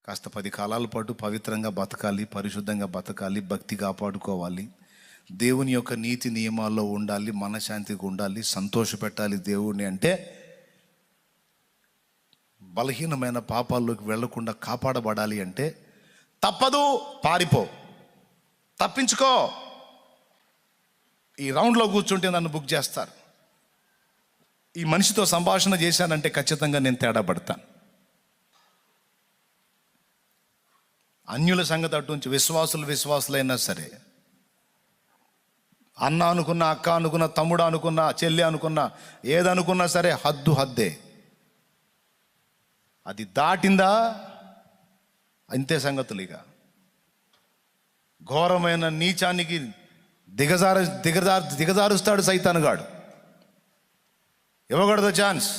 కాస్త 10 కాలాల పాటు పవిత్రంగా బతకాలి, పరిశుద్ధంగా బతకాలి, భక్తి కాపాడుకోవాలి, దేవుని యొక్క నీతి నియమాల్లో ఉండాలి, మనశ్శాంతిగా ఉండాలి, సంతోషపెట్టాలి దేవుణ్ణి అంటే బలహీనమైన పాపాల్లోకి వెళ్లకుండా కాపాడబడాలి అంటే తప్పదు, పారిపో, తప్పించుకో. ఈ రౌండ్లో కూర్చుంటే నన్ను బుక్ చేస్తారు. ఈ మనిషితో సంభాషణ చేశానంటే ఖచ్చితంగా నేను తేడా పడతాను. అన్యుల సంగతి అటుంచి విశ్వాసులైనా సరే, అన్న అనుకున్నా, అక్క అనుకున్నా, తమ్ముడు అనుకున్నా, చెల్లి అనుకున్నా, ఏదనుకున్నా సరే హద్దే. అది దాటిందా అంతే సంగతులు. ఇక ఘోరమైన నీచానికి దిగజారుస్తాడు సైతానుగాడు. ఇవ్వకూడదు ఛాన్స్.